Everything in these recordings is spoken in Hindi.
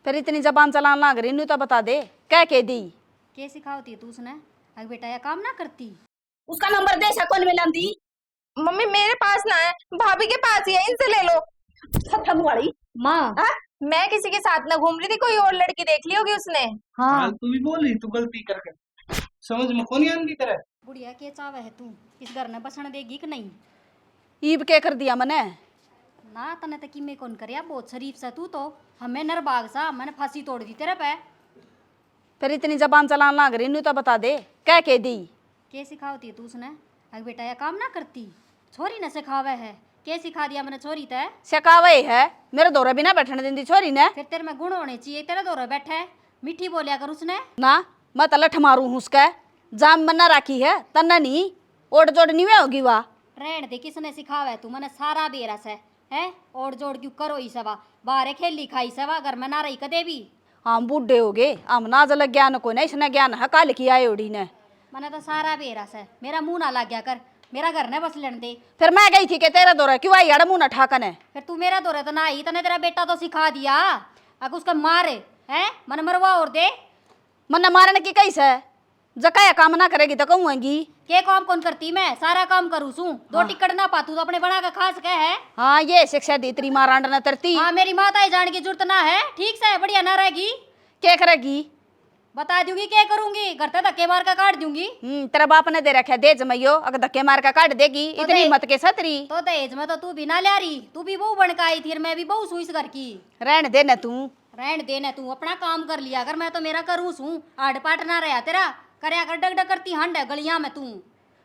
फिर इतनी जबान चलान लाग रही न्यू तो बता दे क्या कह दी। के सिखावती है तू उसने? अगर बेटा यह काम ना करती। उसका नंबर दे कौन मिला दी। मम्मी मेरे पास ना है, भाभी के पास ही है, इनसे ले लो। सत्थम वाली माँ। मैं किसी के साथ ना घूम रही थी, कोई और लड़की देख ली होगी उसने। हाँ तू भी बोल रही, तू गलती करके समझ में कौन आन की तरह। बुढ़िया के चाव है तू इस घर में बसण देगी कि नहीं? ईब के कर दिया मने ना तने तक मैं कौन कर बहुत शरीफ सा तू तो हमें नरबाग सा मैंने फांसी तोड़ दी तेरे पे। फिर इतनी जबान चलान लाग रही न्यू तो बता दे क्या कह दी। के सिखावती है तू उसने? अगर बेटा यह काम ना करती। छोरी ने सिखावे है। के सिखा दिया मैंने छोरी तय? शकावे है मेरे दौरे बिना बैठने देंदी छोरी ने। फिर तेरे में गुण होने चाहिए, तेरे दौरे बैठे मीठी बोलिया कर उसने। ना मैं तो लठ मारू हूँ उसका जाम मना राखी है तन्ना नहीं ओट जोड़ नहीं होगी वाह। रहन दे किसने सिखावे तू मैंने सारा बेरस है और जोड़ क्यों करो ही सवा बाहर खेली खाई सवा घर में ना रही कदे भी। हम बूढ़े हो गए हम ना जल ज्ञान को नहीं इसने ज्ञान है काल की आए ओड़ी ने। मैंने तो सारा बेरस है मेरा मुंह ना लग गया कर मेरा घर ने बस लेने दे। फिर मैं गई थी कि तेरा दौरा क्यों आई अड़ मुंह न ठाकन है। फिर तू मेरा दौरे तो ना आई तने तेरा बेटा तो सिखा दिया अगर उसका मार है मन मरवा और दे। मन मारने की कैसे जकाया काम ना करेगी तो कहूँगी। के काम कौन करती मैं सारा काम करूँ सू दो टिकट ना पातू तो अपने बना का खास कह है। हाँ ये शिक्षा दी तेरी माँ रांड न तरती। हाँ मेरी माता ही जाने की जरूरत ना है ठीक से बढ़िया ना रहेगी। क्या करेगी बता दूंगी क्या करूंगी घर तक धक्के मार का काट दूंगी। तेरा बाप ने दे रखा दे जमैयो अगर धक्के मार का काट देगी तो इतनी दे। मत के सतरी। तो दहेज में तो तू भी ना ला रही तू भी बहू बन के आई थी मैं भी बहू सुई इस घर की। रहने दे न तू रहन दे न तू अपना काम कर लिया अगर मैं तो मेरा करूँ सू आड़ पाट ना रहा तेरा करया कर डग डग करती हंड गलियां में तू।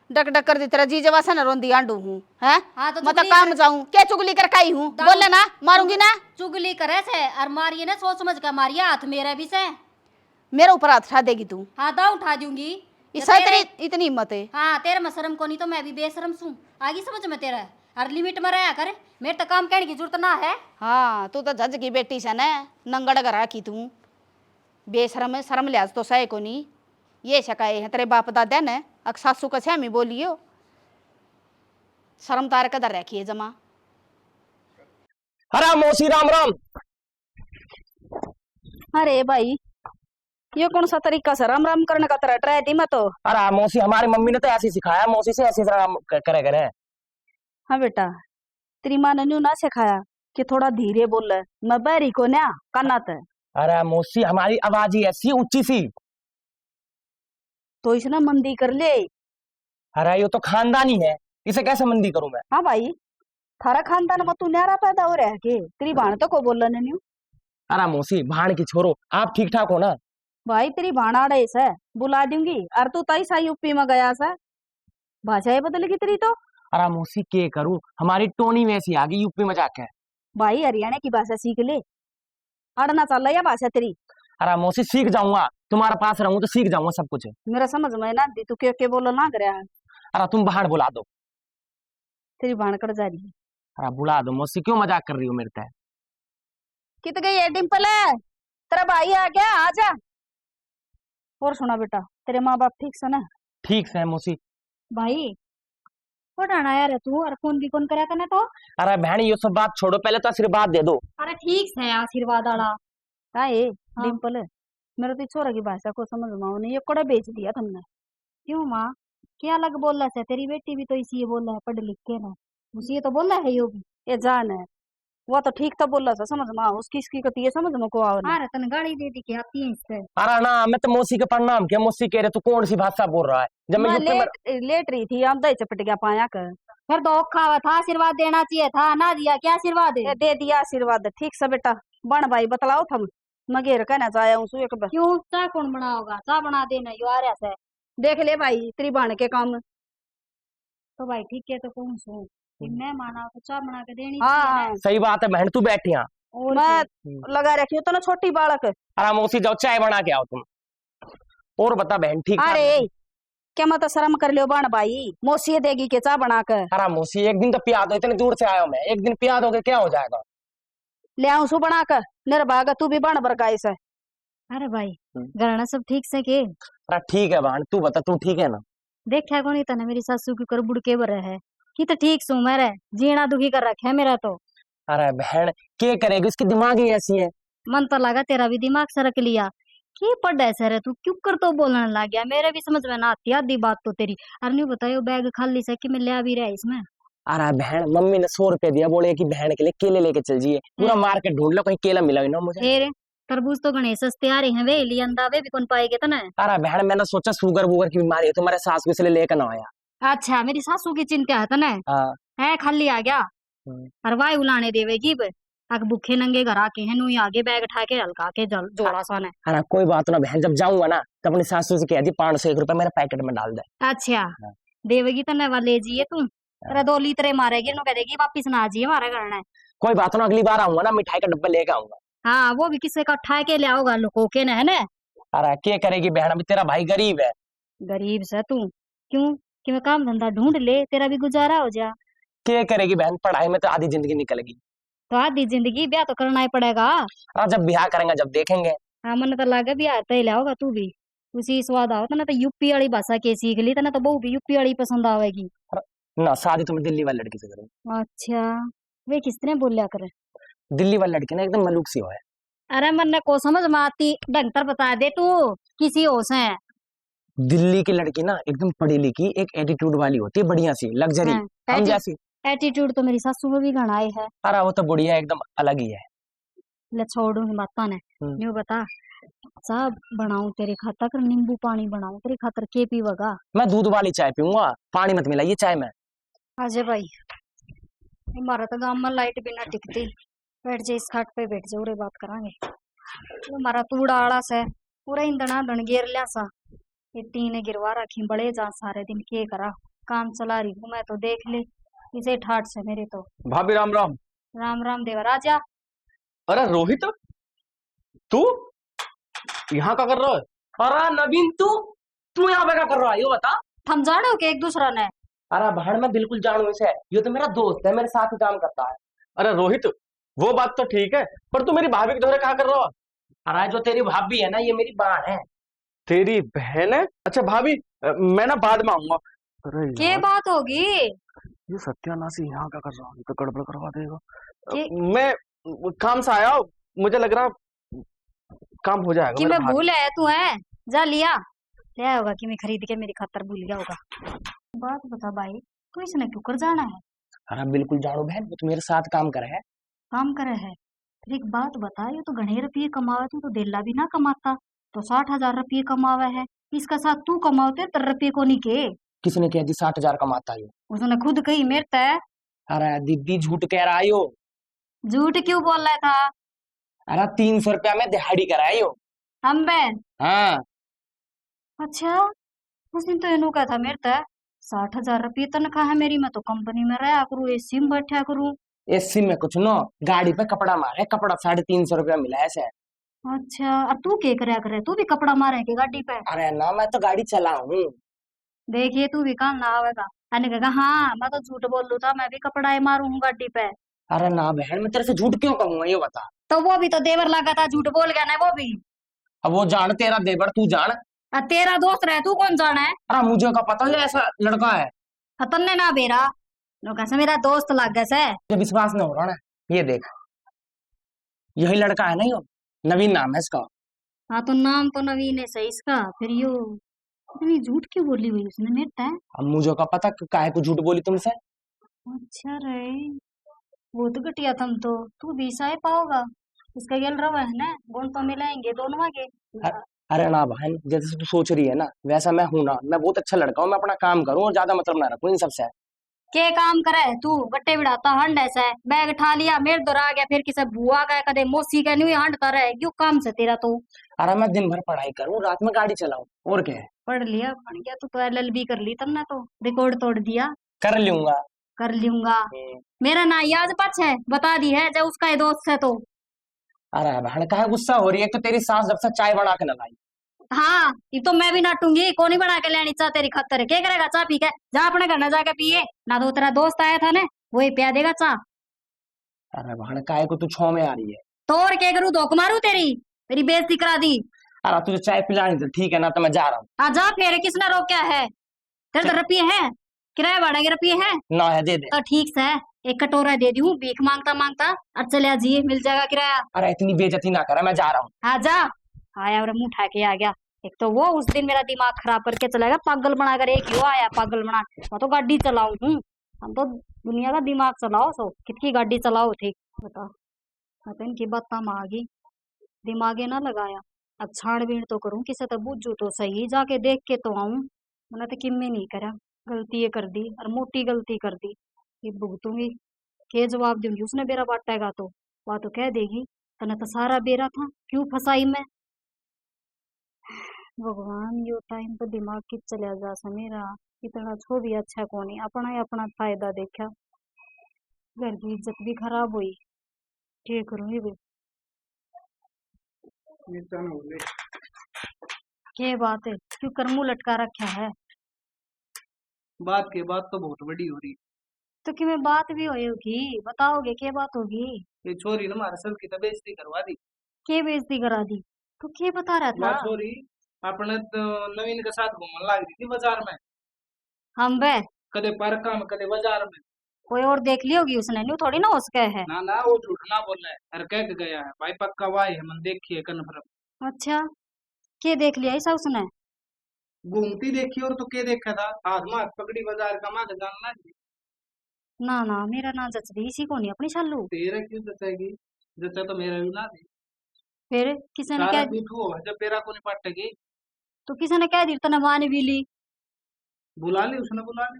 डक डक कर दी तेरा जी जवा से न रोंदी आंडू हूँ है। हाँ तो मैं तो चुगली काम कर- जाऊँ क्या चुगली कर खाई हूँ बोले ना मारूंगी ना। चुगली करे से और मारिए ना सोच समझ के मारिए हाथ मेरा भी से। मेरे ऊपर हाथ उठा देगी तू हाँ दाव उठा दूंगी। इस या तेरे- इतनी हिम्मत है। हाँ तेरे में शर्म को नहीं तो मैं भी बेशरम सू आगी समझ में तेरा हर लिमिट में रहा कर मेरे तो काम कहने की जरूरत ना है। हाँ तू तो जज की बेटी से न नंगड़ गरा की तू बेशरम है शर्म लिहाज तो सहे को नहीं ये शकाए है तेरे बाप दादा ने अक सासू का छमी बोलियो शर्म तार कदर रखी है जमा। हरा मौसी राम राम। अरे भाई ये कौन सा तरीका से राम राम करने का तरह ट्राई थी मैं तो। अरे मौसी हमारी मम्मी ने तो ऐसे ही सिखाया, मौसी से ऐसे राम करे करे। हाँ बेटा तेरी माँ ने न्यू ना सिखाया कि थोड़ा धीरे बोल मैं बैरी को ना काना ते। अरे मौसी हमारी आवाज ही ऐसी ऊंची सी। तो इसने मंदी कर ले। अरे ये तो खानदानी है, इसे कैसे मंदी करूं मैं। हाँ भाई थारा खानदान में तू न्यारा पैदा हो रहा के तेरी भाण तो को बोल न्यू। अरे मौसी भाण की छोरो, आप ठीक ठाक हो ना। भाई तेरी भाणाड़े से बुला दूंगी और तू तई सा यूपी में गया सा भाषा बदलेगी तेरी तो। अरे मौसी के करूं, हमारी टोनी वैसी आ गई यूपी में जाके। भाई हरियाणा की भाषा सीख ले अड़ना चल रहा भाषा तेरी। अरे मौसी सीख जाऊंगा, तुम्हारे पास रहूं तो सीख जाऊंगा सब कुछ। मेरा समझ में ना दी तू के बोलो ना कर। अरे तुम भाण बुला दो। तेरी भाण कट जा रही है। अरे बुला दो मौसी, क्यों मजाक कर रही हो मेरे से। कित गई है डिम्पल तेरा भाई आ गया आजा। और सुना बेटा तेरे माँ बाप ठीक से ना? ठीक से है मौसी। भाई पढ़ाना यार तू और फोन भी कौन करा करना तो। अरे बहन ये सब बात छोड़ो, पहले तो आशीर्वाद दे दो। अरे ठीक है आशीर्वाद आला। हाँ ये हाँ। डिम्पल मेरे तो छोरा की भाषा को समझ में नहीं ये कड़ा बेच दिया तुमने। क्यों माँ क्या अलग बोल रहा है तेरी बेटी भी तो इसी ये बोल रहा है पढ़ लिख के ना उसी ये तो बोल रहा है यो भी। ये जान है वो तो ठीक तो बोल रहा था समझ में उसकी इसकी कती है समझ में को आओ ना। हाँ रतन गाड़ी दे दी के आती है इससे। अरे ना मैं तो मौसी के प्रणाम किया, मौसी कह रहे तू कौन सी भाषा बोल रहा है। जब मैं यूपी में लेट रही थी हम दही चपट गया पाया कर। फिर दो खावा था आशीर्वाद देना चाहिए था ना दिया क्या आशीर्वाद है। दे दिया आशीर्वाद ठीक से बेटा बन भाई बतलाओ थम मगेर कहना चाहे हूँ एक बार। क्यों चाय कौन बनाओगा चाय बना देना यो आ रहा से। देख ले भाई तेरी बाण के काम। तो भाई ठीक है तो कौन सो मैं माना तो चाय बना के देनी हाँ चाहिए ना। सही बात है बहन, तू बैठ यहाँ। और मैं लगा रखी हूँ तो ना छोटी बालक। अरे मौसी जाओ चाय बना के आओ तुम। और बता बहन ठीक ठाक? अरे क्या मत शर्म कर लियो बाण भाई मौसी देगी के चाय बना कर। अरे मौसी एक दिन तो पिया दो, इतनी दूर से आया हूं मैं, एक दिन पिया दोगे क्या हो जाएगा। ले आऊं सु बना कर निर्भाग तू भी बाण बरकाई से। अरे भाई घरना सब ठीक से के? अरे ठीक है बहन, तू बता तू ठीक है ना। देखा कौन इतना मेरी सासू की कर बुड़के बर है कि तो ठीक सू मेरे जीना दुखी कर रखे है मेरा तो। अरे बहन क्या करेगी, उसकी दिमाग ही ऐसी है। मन तो लगा तेरा भी दिमाग सरक लिया। की पढ़े सर तू क्यों कर तो बोलने लग गया, मेरे भी समझ में ना आती आधी बात तो तेरी। अरे नहीं बतायो बैग खाली से कि मैं ले भी रहा इसमें। अरे बहन, मम्मी ने 100 रुपए दिया, बोले कि बहन के लिए केले लेके चल जाइए। पूरा मार्केट ढूंढ लो, कहीं केला मिला ही ना मुझे। फिर तरबूज तो गणेश सस्ते आ रहे हैं वे, लियंदा वे भी कौन पाएंगे तना। अरे बहन, मैंने सोचा शुगर वुगर की बीमारी है, तुम्हारे सास को इसलिए लेकर ना आया। अच्छा मेरी सासू की चिंता है तना हाँ। है, खाली आ गया और वाई उलाने देवेगी अग भूखे नंगे घर आके हैं नुई आगे बैग उठा के हल्का के जोड़ा सा ने। अरे कोई बात ना बहन, जब जाऊंगा ना तो अपनी सासू से कह दी 501 रुपए मेरे पैकेट में डाल दे। अच्छा देवेगी तो नवा ले जाइए तू, तेरा 2 लीटर मारेगी नु कहेगी वापिस ना आजिए हमारे घर ने। कोई बात ना, अगली बार आऊंगा ना मिठाई का डब्बा लेके आऊंगा। हाँ वो भी किसी का उठा के ले आओगा लुको के न, है ना। अरे क्या करेगी बहन, अभी तेरा भाई गरीब है। गरीब से तू क्यों कि मैं काम धंधा ढूंढ ले, तेरा भी गुजारा हो जा। क्या करेगी बहन, पढ़ाई में तो आधी जिंदगी निकलेगी। तो आधी जिंदगी ब्याह तो करना ही पड़ेगा। हाँ, जब ब्याह करेंगे जब देखेंगे। हाँ मन तो लगा ब्याह तो ले आओगा तू भी, उसी स्वाद आओ ना। तो यूपी वाली भाषा के सीख ली तो ना, तो बहू भी यूपी वाली पसंद आवेगी ना। शादी तो मैं दिल्ली वाली लड़की से करूँ। अच्छा वे किस तरह बोलिया करे? दिल्ली वाली लड़की ना एकदम मलूक सी हो है। अरे मन को समझ में आती, ढंग तर बता दे तू किसी होश है। दिल्ली की लड़की ना एकदम पढ़ी लिखी, एक एटीट्यूड वाली होती है, बढ़िया सी लग्जरी, हम जैसी। एटीट्यूड तो मेरी सासू में भी घना है। अरे वो तो बढ़िया एकदम अलग ही है। ले छोड़ूंगी बात ने, न्यू बता चाह बनाऊं तेरे खातर कर नींबू पानी बनाऊं तेरे खातर, के पीवगा? मैं दूध वाली चाय पीऊंगा, पानी मत मिलाइए चाय में। अजय भाई हमारा तो गांव में लाइट भी ना टिकती, बैठ जा इस खाट पे बैठ जा, उरे बात करांगे। हमारा तूड़ा आड़ा से पूरा ईंधना धन गिर लिया सा, ये टीने गिरवा रखी बड़े जा सारे दिन, के करा काम चला रही हूँ मैं तो, देख ले इसे ठाट से मेरे तो। भाभी राम राम। राम राम देवराजा। अरे रोहित, तू यहाँ क्या कर रहा है? अरे नवीन, तू यहाँ पे क्या कर रहा है, ये बता। हम जानो के एक दूसरा ने? अरे बहन मैं बिल्कुल जानू इसे, ये तो मेरा दोस्त है, मेरे साथ ही काम करता है। अरे रोहित, वो बात तो ठीक है, पर तू मेरी भाभी के दोहरे कहाँ कर रहा है? अरे जो तेरी भाभी है ना, ये मेरी बहन है। तेरी बहन है? अच्छा भाभी, मैं ना बाद में आऊंगा। अरे के यार, बात होगी? ये सत्यानाशी यहाँ क्या कर रहा है, ये तो गड़बड़ करवा देगा। के- मैं काम से आया हूँ, मुझे लग रहा काम हो जाएगा। कि मेरे मैं भाभी- भूल है तू है, जा लिया ले आया होगा कि मैं खरीद के मेरी खातर भूल गया होगा। बात बता भाई, तू इसने क्यों कर जाना है? अरे बिल्कुल जानू बहन, वो तो मेरे साथ काम करे है। काम करे है? फिर एक बात बता, ये तो घने रुपये कमावे, तू तो दिल्ला भी ना कमाता, तो 60,000 रुपये कमावे है, इसका साथ तू कमाओ 13 रुपये को नहीं के। किसने कह दी 60,000 कमाता है? उसने खुद कही मेरे तय। अरे दीदी झूठ कह रहा है यो। झूठ क्यों बोल रहा था? अरे 300 रुपया में दिहाड़ी कराए यो। हम बहन? हाँ। अच्छा उस दिन तो इनू का था मेरे तय 60,000 रुपये तनख्वाह है मेरी, मैं तो कंपनी में रहा करूँ, एसी में बैठा करूँ। एसी में कुछ नो, गाड़ी पे कपड़ा मारे, कपड़ा 350 रुपया मिला है ऐसे। अच्छा और तू क्या करया करे, तू भी कपड़ा मारे के गाड़ी पे? अरे ना, मैं तो गाड़ी चलाऊं। देखिए तू भी काम ना आवेगा। अने कहा हाँ मैं तो झूठ बोल लू था, मैं भी कपड़ा ही मारू हूँ गाड़ी पे। अरे ना बहन, मैं तेरे से झूठ क्यों कहूंगा, ये बता। तो वो भी तो देवर लगा था, झूठ बोल गया ना वो भी। अब वो जान तेरा देवर, तू जान। तेरा दोस्त रहे, तू कौन जाना है? अरे मुझे का पता है ऐसा लड़का है। तन्ने ना बेरा नो कैसे मेरा दोस्त लग गया से। ये विश्वास नहीं हो रहा ना, ये देख, यही लड़का है ना, यो नवीन नाम है इसका। हाँ तो नाम तो नवीन है सही इसका, फिर यो इतनी झूठ क्यों बोली हुई उसने मेरे तय? अब मुझे का पता काहे को झूठ बोली तुमसे। अच्छा रे वो तो घटिया थम तो, तू भी सही पाओगा इसका गेल रवा है ना, गुण तो मिलाएंगे दोनों के। अरे ना बहन, जैसे तू सोच रही है ना वैसा मैं हूं ना, मैं बहुत अच्छा लड़का हूँ, मैं अपना काम करूँ और ज्यादा मतलब ना रखूँ इन सबसे। के काम करे तू? गट्टे बिड़ाता हंड ऐसा है, बैग उठा लिया मेरे दौर आ गया, फिर किसी बुआ का कदे मौसी का नहीं हंडता रहे, क्यों काम से तेरा तो? अरे मैं दिन भर पढ़ाई करूँ, रात में गाड़ी चलाऊं, और क्या है। पढ़ लिया पढ़ गया, तू तो LLB कर ली तब ना, तो रिकॉर्ड तोड़ दिया। कर लूंगा। कर लूंगा मेरा ना याद पछ है, बता दी है जब उसका ही दोस्त है तो। अरे बहन काहे गुस्सा हो रही है, तो तेरी सास जब से चाय बना के न लाई। हाँ ये तो मैं भी नाटूंगी, कौन ही बना के लेनी चाह तेरी खतर, क्या करेगा चाह पी के? जा अपने घर न जाके पिए ना, तो तेरा दोस्त आया था ना वही पिया देगा चाह। अरे बहन काहे को तू छो में आ रही है? तो और क्या करूँ, धोख मारू तेरी बेइज्जती करा दी। अरे तुझे चाय पिलानी तो ठीक है ना, तो मैं जा रहा हूँ। आ जा फिर, किसने रोका है? 13 रुपये है, किराया भाड़ा के रुपये है ना है, दे दे। तो ठीक से एक कटोरा दे दी हूँ भीख मांगता मांगता और चले जी मिल जाएगा किराया। अरे इतनी बेइज्जती ना करा, मैं जा रहा हूँ। हाँ जा। आया और मुंह उठा के आ गया। एक तो वो उस दिन मेरा दिमाग खराब करके चला गया पागल बनाकर, एक ही वो आया पागल बना। मैं तो गाड़ी चलाऊ हूँ, हम तो दुनिया का दिमाग चलाओ, सो कितनी गाड़ी चलाओ थी बता। मैं तो इनकी बात आ गई, दिमागे ना लगाया। अब छानबीन तो करूं किसे तो बुझू तो सही, जाके देख के तो आऊं। मैंने तो किम्मे नहीं करा, गलती ये कर दी और मोटी गलती कर दी। ये भुगतूंगी, के जवाब दूंगी। उसने बेरा बांटेगा तो वह तो कह देगी तने तो सारा बेरा था, क्यों फंसाई मैं। भगवान यो टाइम तो दिमाग की चलिया जा मेरा। इतना छो भी अच्छा कोनी, अपना ही अपना फायदा देखा। घर की इज्जत भी खराब हुई, क्या करूंगी भाई। क्या बात है, क्यों कर मुंह लटका रखा है। बात के बात तो बहुत बड़ी हो रही। तो कि मैं बात भी होगी, बताओगे क्या बात होगी। ये छोरी ना हमारे सब की तो बेइज्जती करवा दी। क्या बेइज्जती करा दी, तो क्या बता रहा वह था। छोरी अपने तो नवीन के साथ घूमने लग रही थी बाजार में, हम बे कदे पार्का में कदे बाजार में। कोई और देख ली होगी उसने, न्यू थोड़ी ना उसके है। ना वो झूठ ना बोल रहा है, अरे कह के गया है भाई पक्का वाई है, मन देखिए कन्फर्म। अच्छा, क्या देख लिया ऐसा उसने। घूमती देखी और तो क्या देखा था, हाथ में हाथ पकड़ी बाजार का माँ जानना है। ना ना मेरा ना जचदी इसी को नहीं अपनी शालू। तेरा क्यों जचेगी, जचा तो मेरा भी ना थी। फिर किसी ने सारा कह झूठ हुआ जब तेरा को नहीं पटेगी। तो किसी ने कह दी तना मान भी ली। बुला ली उसने, बुला ली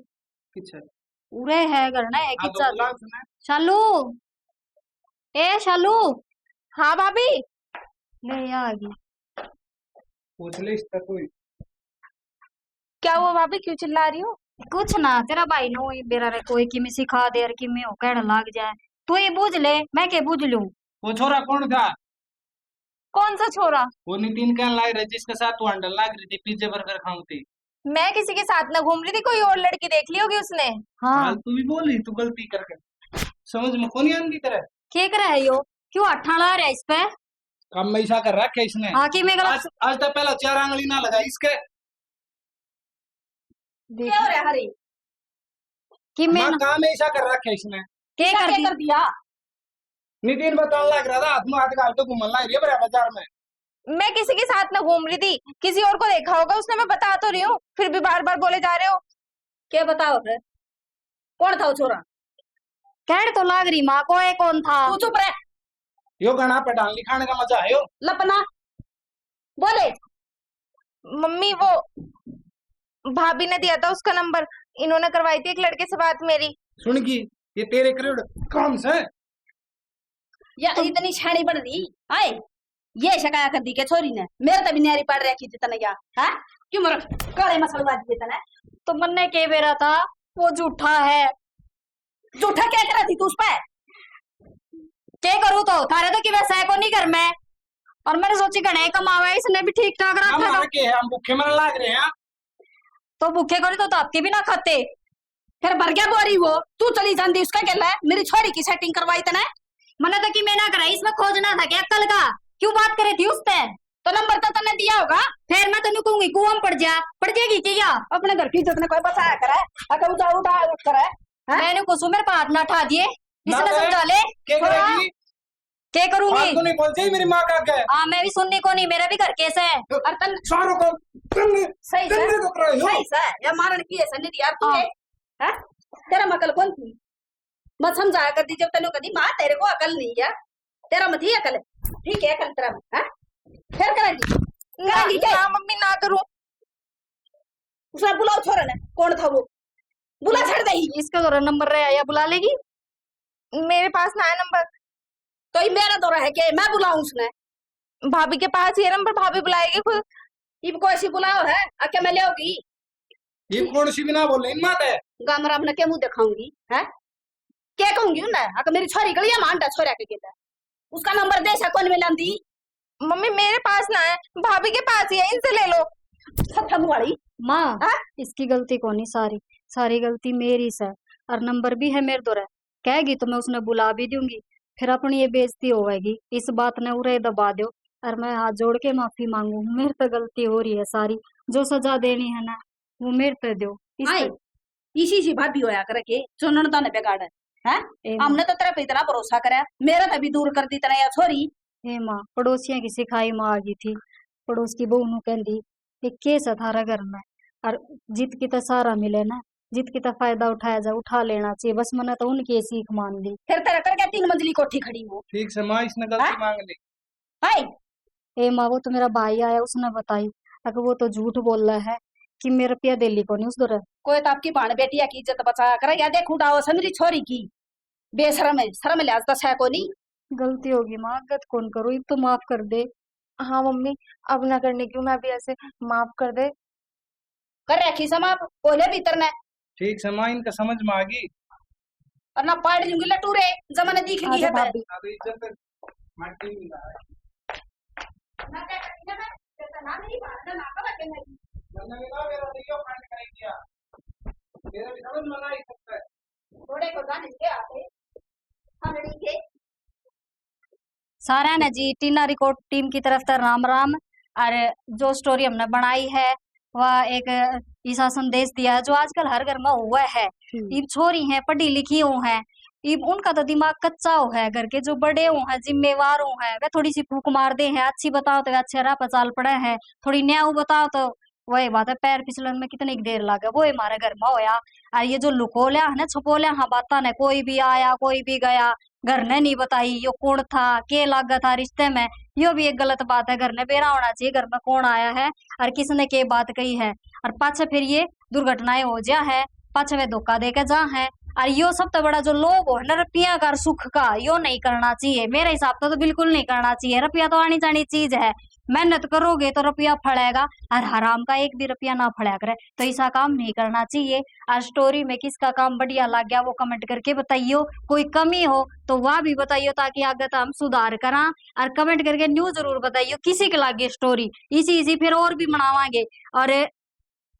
पीछे। उरे है घर ना एक हाँ ही तो बुला उसने। शालू, ए शालू। हाँ भाभी। ले आ गई। पूछ ले इसका कोई। क्या हुआ भाभी, क्यों चिल्ला रही हो। कुछ ना, तेरा भाई नो ये बेरा रे कोई कि मैं सिखा दे और कि मैं हो कहने लाग जाए। तू ये बूझ ले, मैं के बूझ लूं। वो छोरा कौन था, कौन सा छोरा। वो नितिन कहने लाग रहा जिसके साथ तू हंडल लाग रही थी पिज्जे बर्गर खाऊं थी। मैं किसी के साथ ना घूम रही थी, कोई और लड़की देख ली होगी उसने। हाँ हाल तू भी बोल रही, तू गलती करके समझ में कौन आन की तरह। क्या कर रहा है यो, क्यों अट्ठा ला रहा है इस पे। काम ऐसा कर रखा है इसने। हाँ कि मैं गलत आज तक पहला 4 आंगली ना लगा इसके। देख क्या हो रहा है हरी। कि मैं माँ काम ऐसा कर रखा है इसने। क्या कर दी। कर दिया। नितिन बताने लग रहा था हाथ में हाथ डाल तो घूमने लग रही है बड़ा बाजार में। मैं किसी के साथ ना घूम रही थी, किसी और को देखा होगा उसने, मैं बता तो रही हूँ, फिर भी बार बार बोले जा रहे हो। क्या बताओ फिर, कौन था वो छोरा। कह तो लाग रही माँ को, ये कौन था। तू चुप रह, यो गाना पे डाल लिखाने का मजा है यो। लपना बोले। मम्मी वो भाभी ने दिया था उसका नंबर, इन्होंने करवाई थी एक लड़के से बात मेरी। सुन की ये तेरे करोड़ कौन से। या इतनी छानी बन रही आए, ये शिकाया कर दी के छोरी ने, मेरे तो भी न्यारी पड़ रखी थी तने क्या है, क्यों मर काले मसलवा दी तने। तो मन्ने के बेरा था वो झूठा है। झूठा क्या करा थी तू उस पे। क्या करूँ तो थारे तो कि वैसा है को नहीं कर मैं, और मैंने सोची गणे कमावे इसने भी ठीक ठाक रखा था। हमारे के हम भूखे मरने लग रहे हैं। तो भूखे करी तो आपके भी ना खाते। फिर भर गया बोरी वो, तू चली जाती उसका क्या है, मेरी छोरी की सेटिंग करवाई तने। मैंने तो कि मैं ना कराई, इसमें खोजना था क्या कल का, क्यों बात करे थी उस पे। तो नंबर तो तने दिया होगा। फिर मैं तेन कहूंगी कुआं में पड़ जाएगी क्या। अपने घर की इज्जत ने कोई बचाया करे, अगर उठा उठा उठ करे। मैंने कुछ मेरे पे हाथ ना उठा दिए, ना इसने बे, समझा ले। क्या करेगी। क्या करूंगी। बात तो नहीं बोल चाहिए मेरी माँ का क्या है। हाँ मैं भी सुनने को नहीं, मेरा भी घर केस है। और तन सारों को सही से करने को रहे हो। सही से या मारन की ऐसा नहीं यार तू है। तेरा मकल कौन थी, मत समझाया कर दी जब तेनों कदी माँ तेरे को अकल नहीं है, तेरा मत ही अकल है, ठीक है अकल तेरा में है। फिर करेंगी क्या। ना मम्मी ना करूं। उसने बुलाओ छोरा ने, कौन था वो, बुला छड़ दे। इसका जरा नंबर रहा या बुला लेगी। मेरे पास ना है नंबर। तो ये मेरा दौरा है कि मैं बुलाऊं उसने। भाभी के पास ये नंबर, भाभी बुलाएगी खुद। ये कोई ऐसी बुलाओ है आके मैं ले आओगी। ये कौन सी बिना बोल रही माता है। गामरा अपने क्या मुंह दिखाऊंगी है, क्या कहूंगी उन्हें अगर मेरी छोरी गलिया मानता छोरा के कहता उसका नंबर दे कौन मिला दी। मम्मी मेरे पास ना है, भाभी के पास ही है, इनसे ले लो। सब वाली माँ हाँ? इसकी गलती को नहीं, सारी सारी गलती मेरी से, और नंबर भी है मेरे द्वारा। कहेगी तो मैं उसने बुला भी दूंगी, फिर अपनी ये बेइज्जती होगी। इस बात ने उरे दबा दो, और मैं हाथ जोड़ के माफी मांगू। मेरे पे गलती हो रही है सारी, जो सजा देनी है ना वो मेरे पे दो। इसी सी भाभी होया करे के चुनन तो ने बेगाड़ है। है हमने तो तेरे पे इतना भरोसा करा, मेरा तो अभी दूर कर दी तेरा या छोरी। हे माँ पड़ोसिया की सिखाई माँ आ गई थी। पड़ोस की बहू नु कहती ये केस है थारा घर में, और जीत की तो सारा मिले ना, जीत की तो फायदा उठाया जा, उठा लेना चाहिए। बस मैंने तो उनकी सीख मान ली। फिर तेरा कर क्या 3 मंजिली कोठी खड़ी हो? ठीक से माँ इसने गलती मांग ली। हाय हे माँ वो तो मेरा भाई आया, उसने बताई। अगर वो तो झूठ बोल रहा है कि मेरे रुपया दे ली को नहीं उस दौर। कोई तो आपकी भाण बेटिया की इज्जत बचाया करे, या देख उठाओ समरी छोरी की बेशरम है, शर्म लिहाज दस है को नहीं। गलती होगी माँ, गलत कौन करो, ये तो माफ कर दे। हाँ मम्मी, अब ना करने की मैं भी ऐसे, माफ कर दे। कर रखी समाप कोले भीतर ने, ठीक से माँ इनका समझ में आ गई। और ना पाड़ जूंगी लटूरे जमाने दिख गई आजा है भाभी। अब इज्जत माटी में ला है। ना क्या करती है मैं, जैसा ना मेरी भाण ना कर रखे नहीं। मैंने कहा मेरा देखियो कांड करे किया, मेरा भी समझ में ना ही सकता है। थोड़े को जाने के आते हम नहीं के सारा ने जी टीना रिकॉर्ड टीम की तरफ से राम राम। और जो स्टोरी हमने बनाई है वह एक ऐसा संदेश दिया है जो आजकल हर घर में हुआ है। इब छोरी हैं पढ़ी लिखी हो हैं, इब उनका तो दिमाग कच्चा हो है, घर के जो बड़े हो हैं जिम्मेवार हो हैं वे थोड़ी सी फूक मार दे हैं, अच्छी बताओ तो वे अच्छे राह पर चाल पड़े हैं, थोड़ी न्याय बताओ तो वही बात है पैर फिसलन में कितनी देर लागे, वो हमारे घर में होया। और ये जो लुकोलिया है ना छपोलिया हाँ बात ने, कोई भी आया कोई भी गया, घर ने नहीं बताई यो कौन था के लागा था रिश्ते में, यो भी एक गलत बात है। घर ने बेरा होना चाहिए घर में कौन आया है और किसने के बात कही है। और पाछे फिर ये दुर्घटनाएं हो जा है, पाछे वे धोखा दे के जा है। और यो सब तो बड़ा जो लोग हो ना रुपया का सुख का यो नहीं करना चाहिए, मेरे हिसाब से तो बिल्कुल नहीं करना चाहिए। रुपया तो आनी जानी चीज है, मेहनत करोगे तो रुपया फड़ेगा, और हराम का एक भी रुपया ना फड़ा करे तो ऐसा काम नहीं करना चाहिए। और स्टोरी में किसका काम बढ़िया लग गया वो कमेंट करके बताइयो, कोई कमी हो तो वह भी बताइयो ताकि आगे तो हम सुधार करा। और कमेंट करके न्यू जरूर बताइयो किसी के लागे स्टोरी, इसी फिर और भी बनावांगे। और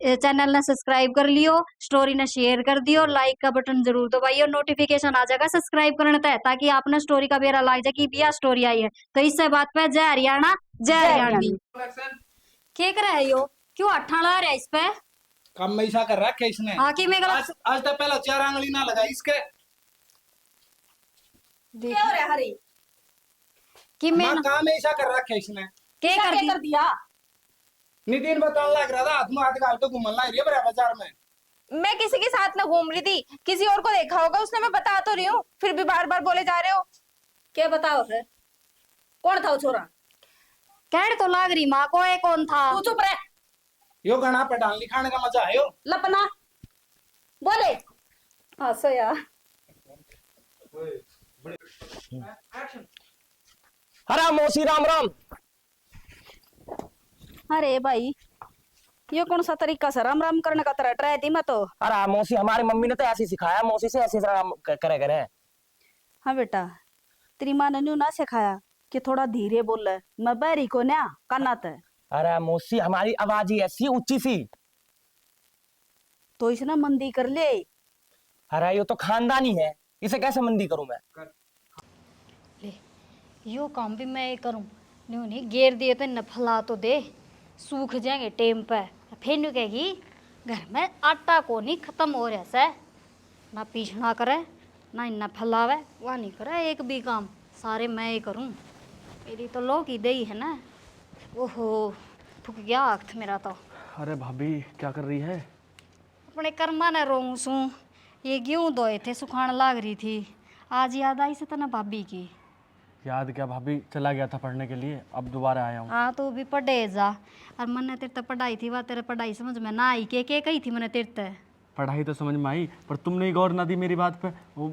चैनल ने सब्सक्राइब कर लियो, स्टोरी ने शेयर कर दियो, लाइक का बटन जरूर दबाइयो, नोटिफिकेशन आ जाएगा सब्सक्राइब करने तक ताकि आपने स्टोरी का बेरा लाग जाए कि बिया स्टोरी आई है। तो इससे बात पे जय हरियाणा जय हरियाणवी। क्या कर रहे हो, क्यों अट्ठा ला रहा है इस पे? काम में ऐसा कर रखा है इसने। हाँ कि मैं गलत आज तक पहला 4 आंगली ना लगा इसके। क्या हो रहा है हरी? कि मैं माँ काम ऐसा कर रखा है इसने। क्या क्या कर कर दिया? नितिन बताने लग रहा था हाथ में हाथ डाल तो घूमने लग रही है बड़ा बाजार में। मैं किसी के साथ ना घूम रही थी, किसी और को देखा होगा उसने, मैं बता तो रही हूँ, फिर भी बार बार बोले जा रहे हो। क्या बताओ फिर, कौन था वो छोरा? कह तो लाग रही माँ को, कौन था? तू चुप रह, यो गाना पे डाल लिखाने का मजा है यो। लपना बोले हंसो यार। हरा मौसी राम राम। अरे भाई ये कौन सा तरीका से राम राम करने का तरह ट्राई थी मैं तो। अरे मौसी हमारी मम्मी ने तो ऐसे ही सिखाया, मौसी से ऐसे राम करे करे। हाँ बेटा, तेरी माँ ने न्यू ना सिखाया कि थोड़ा धीरे बोल रहा है, मैं बैरी को ना काना ते। अरे मौसी हमारी आवाज ही ऐसी ऊंची सी। तो इसने मंदी कर ले। अरे ये तो खानदानी है, इसे कैसे मंदी करूं मैं? ले यो काम भी मैं करूं, न्यू नहीं गेर दिए तो न फला तो दे, सूख जाएंगे टेम पे। फिर न्यू कहेगी घर में आटा को नहीं खत्म हो रहा से, ना पीछना करे ना इन्ना फैलावे, वह नहीं करे एक भी काम, सारे मैं ही करूं। मेरी तो लोग ही दई है ना। ओहो फूक गया आख्त मेरा तो। अरे भाभी क्या कर रही है? अपने कर्मा ने रोऊं सू, ये गेहूं धोए थे सुखान लाग रही थी, आज याद आई से तो ना भाभी की। याद क्या भाभी, चला गया था पढ़ने के लिए, अब दोबारा आया हूँ। हाँ तो भी पढ़े जा, और मैंने तेरे तो पढ़ाई थी वह तेरे पढ़ाई समझ में ना आई के कही थी मैंने तेरे ते। पढ़ाई तो समझ में आई पर तुमने ही गौर ना दी मेरी बात पे। वो